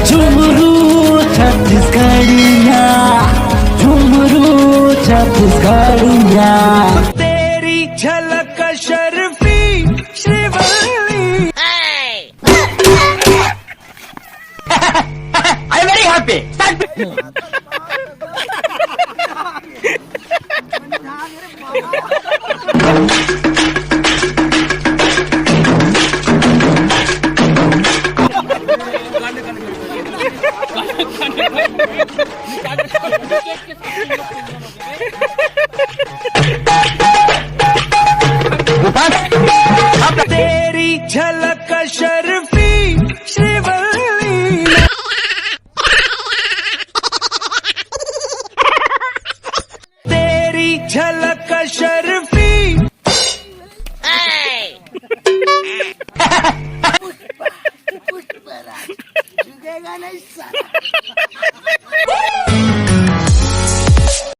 झुमरू छत्तीसगढ़िया, झुमरू छत्तीसगढ़िया, तेरी झलक शर्फी Srivalli. I am very happy. तेरी झलक शर्फी श्रीवल्ली, तेरी झलक शर्फी। झुकेगा नहीं साला।